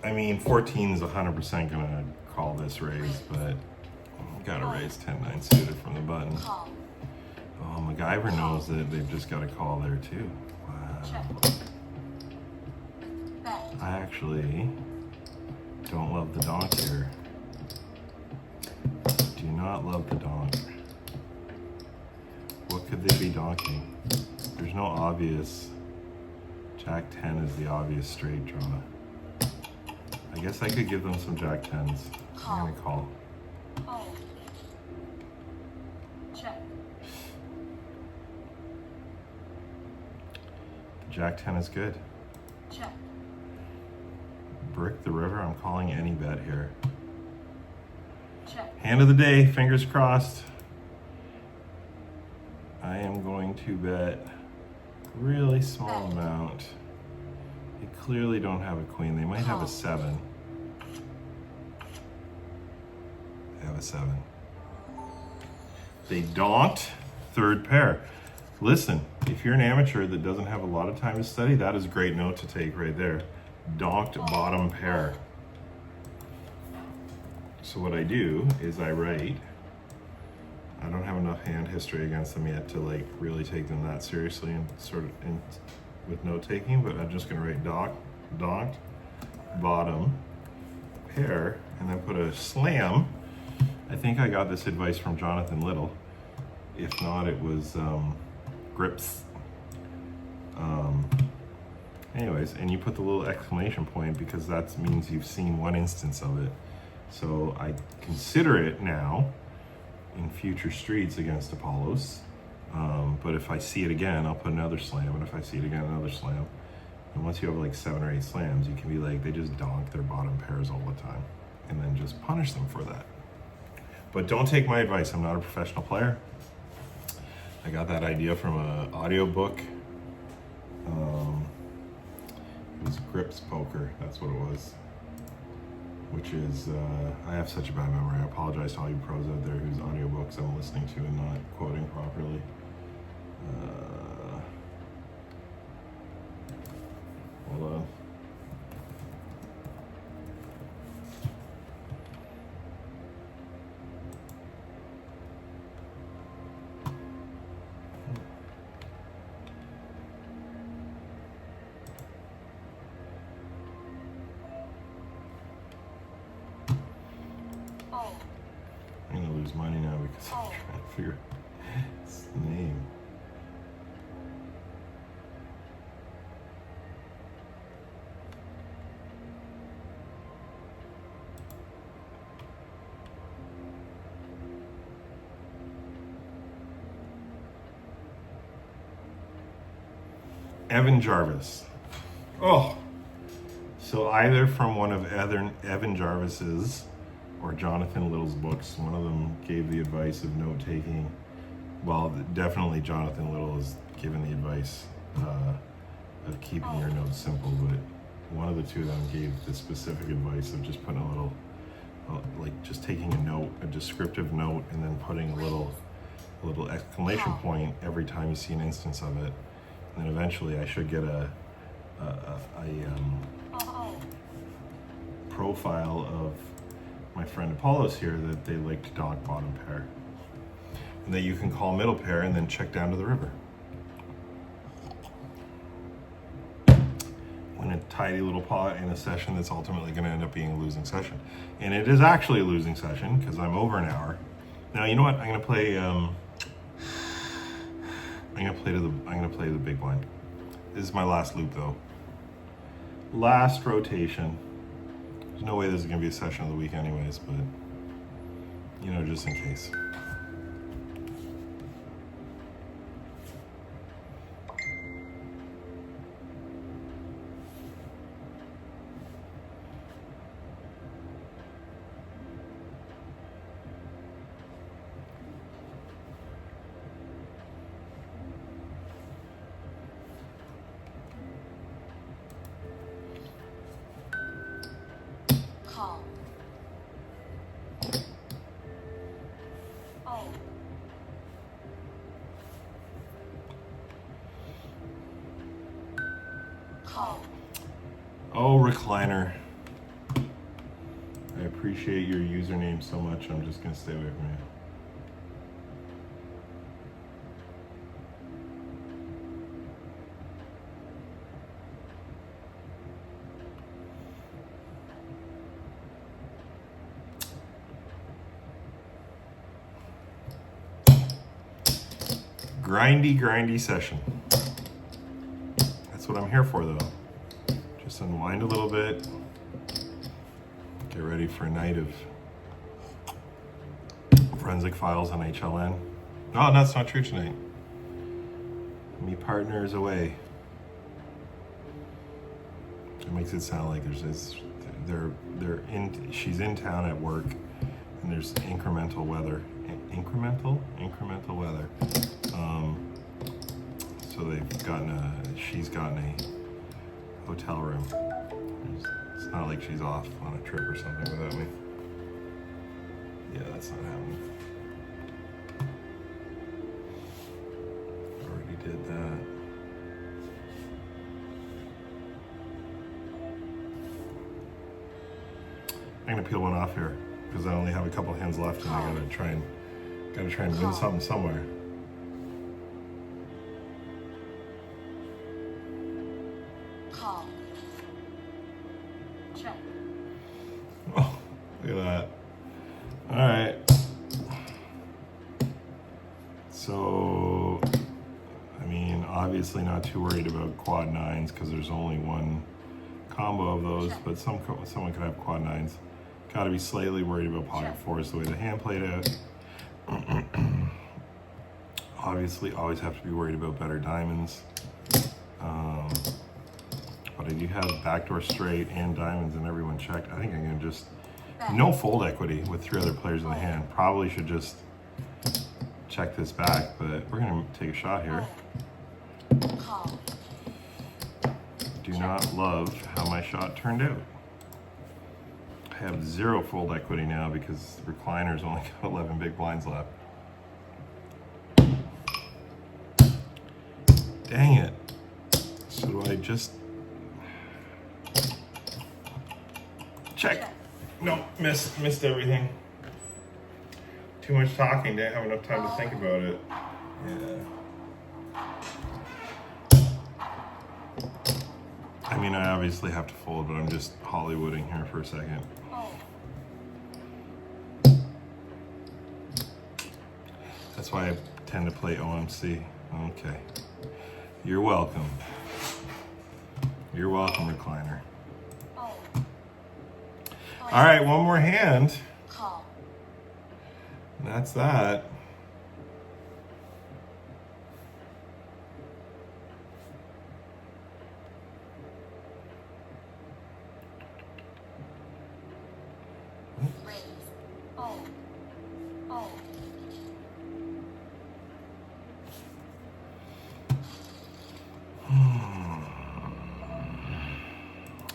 I mean, 14 is 100% gonna call this raise, but gotta raise 10-9 suited from the button. Call. Oh, MacGyver knows that they've just got a call there too. Check. Wow. Bet. I actually don't love the donk here. Do not love the donk. What could they be donking? There's no obvious. Jack 10 is the obvious straight draw. I guess I could give them some jack tens. I'm gonna call. Oh. Check. Jack 10 is good. Check. Brick the river, I'm calling any bet here. Check. Hand of the day, fingers crossed. I am going to bet really small amount. They clearly don't have a queen. They might have a 7. They have a 7. They don't. Third pair. Listen, if you're an amateur that doesn't have a lot of time to study, that is a great note to take right there. Donked bottom pair. So what I do is I write. I don't have enough hand history against them yet to like really take them that seriously and sort of with note taking, but I'm just gonna write donked bottom pair and then put a slam. I think I got this advice from Jonathan Little. If not, it was Grips. Anyways, and you put the little exclamation point because that means you've seen one instance of it. So I consider it now in future streets against Apollos. But if I see it again, I'll put another slam, and if I see it again, another slam. And once you have like 7 or 8 slams, you can be like, they just donk their bottom pairs all the time, and then just punish them for that. But don't take my advice. I'm not a professional player. I got that idea from an audiobook. It was Grips Poker, that's what it was. Which is, I have such a bad memory. I apologize to all you pros out there whose audiobooks I'm listening to and not quoting properly. Hold on. Oh. I'm gonna lose money now because I'm trying to figure out his name. Evan Jarvis. Oh, so either from one of Evan Jarvis's or Jonathan Little's books, one of them gave the advice of note taking. Well, definitely Jonathan Little has given the advice of keeping your notes simple, but one of the two of them gave the specific advice of just putting a little, like just taking a note, a descriptive note, and then putting a little exclamation point every time you see an instance of it. And then eventually I should get a profile of my friend Apollos here that they like to donk bottom pair. And that you can call middle pair and then check down to the river. Win a tidy little pot in a session that's ultimately going to end up being a losing session. And it is actually a losing session because I'm over an hour. Now, you know what? I'm going to play the big blind. This is my last loop though. Last rotation. There's no way this is gonna be a session of the week anyways, but you know, just in case. Call. Oh. Call. Oh, recliner. I appreciate your username so much. I'm just gonna stay away from you. Grindy session. That's what I'm here for though. Just unwind a little bit, Get ready for a night of Forensic Files on HLN. Oh, that's not true tonight. Me partner is away. It makes it sound like she's in town at work, and there's incremental weather. Incremental weather. So she's gotten a hotel room. It's not like she's off on a trip or something without me. Yeah, that's not happening. Already did that. I'm gonna peel one off here because I only have a couple hands left, and I gotta try and win something somewhere. Call. Check. Oh, look at that. All right. So, I mean, obviously not too worried about quad nines because there's only one combo of those, but someone could have quad nines. Got to be slightly worried about pocket fours the way the hand played out. Obviously, always have to be worried about better diamonds. But I do have backdoor straight and diamonds and everyone checked. I think I'm gonna just, no fold equity with 3 other players in the hand. Probably should just check this back, but we're gonna take a shot here. Call. Do not love how my shot turned out. I have 0 fold equity now because the recliner's only got 11 big blinds left. Dang it. So do I just check? No, missed everything. Too much talking, didn't have enough time to think about it. Yeah. I mean, I obviously have to fold, but I'm just Hollywooding here for a second. That's why I tend to play OMC. Okay. You're welcome. You're welcome, recliner. All right, one more hand. Call. And that's that. Raise. Oh. Oh.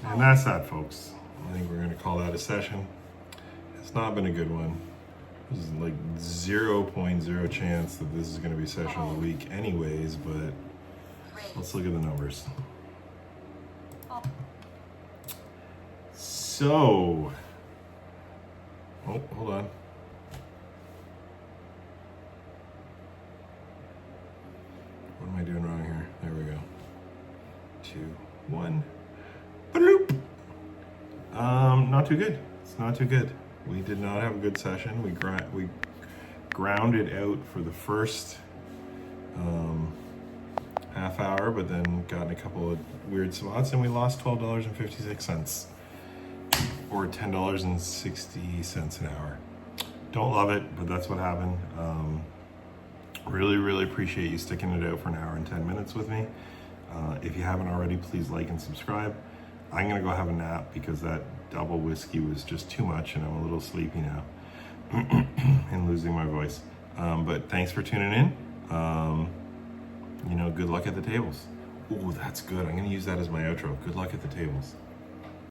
And that's that, folks. I think we're going to call that a session. It's not been a good one. There's like 0.0 chance that this is going to be session of the week anyways, but let's look at the numbers. So, oh, hold on. What am I doing wrong here? There we go. 2, 1. Bloop. Not too good. It's not too good. We did not have a good session. We grounded out for the first half hour, but then got in a couple of weird spots, and we lost $12.56, or $10.60 an hour. Don't love it, but that's what happened. Really appreciate you sticking it out for an hour and 10 minutes with me. If you haven't already, please like and subscribe. I'm gonna go have a nap because that double whiskey was just too much, and I'm a little sleepy now and losing my voice. But thanks for tuning in. Good luck at the tables. Ooh, that's good. I'm gonna use that as my outro. Good luck at the tables.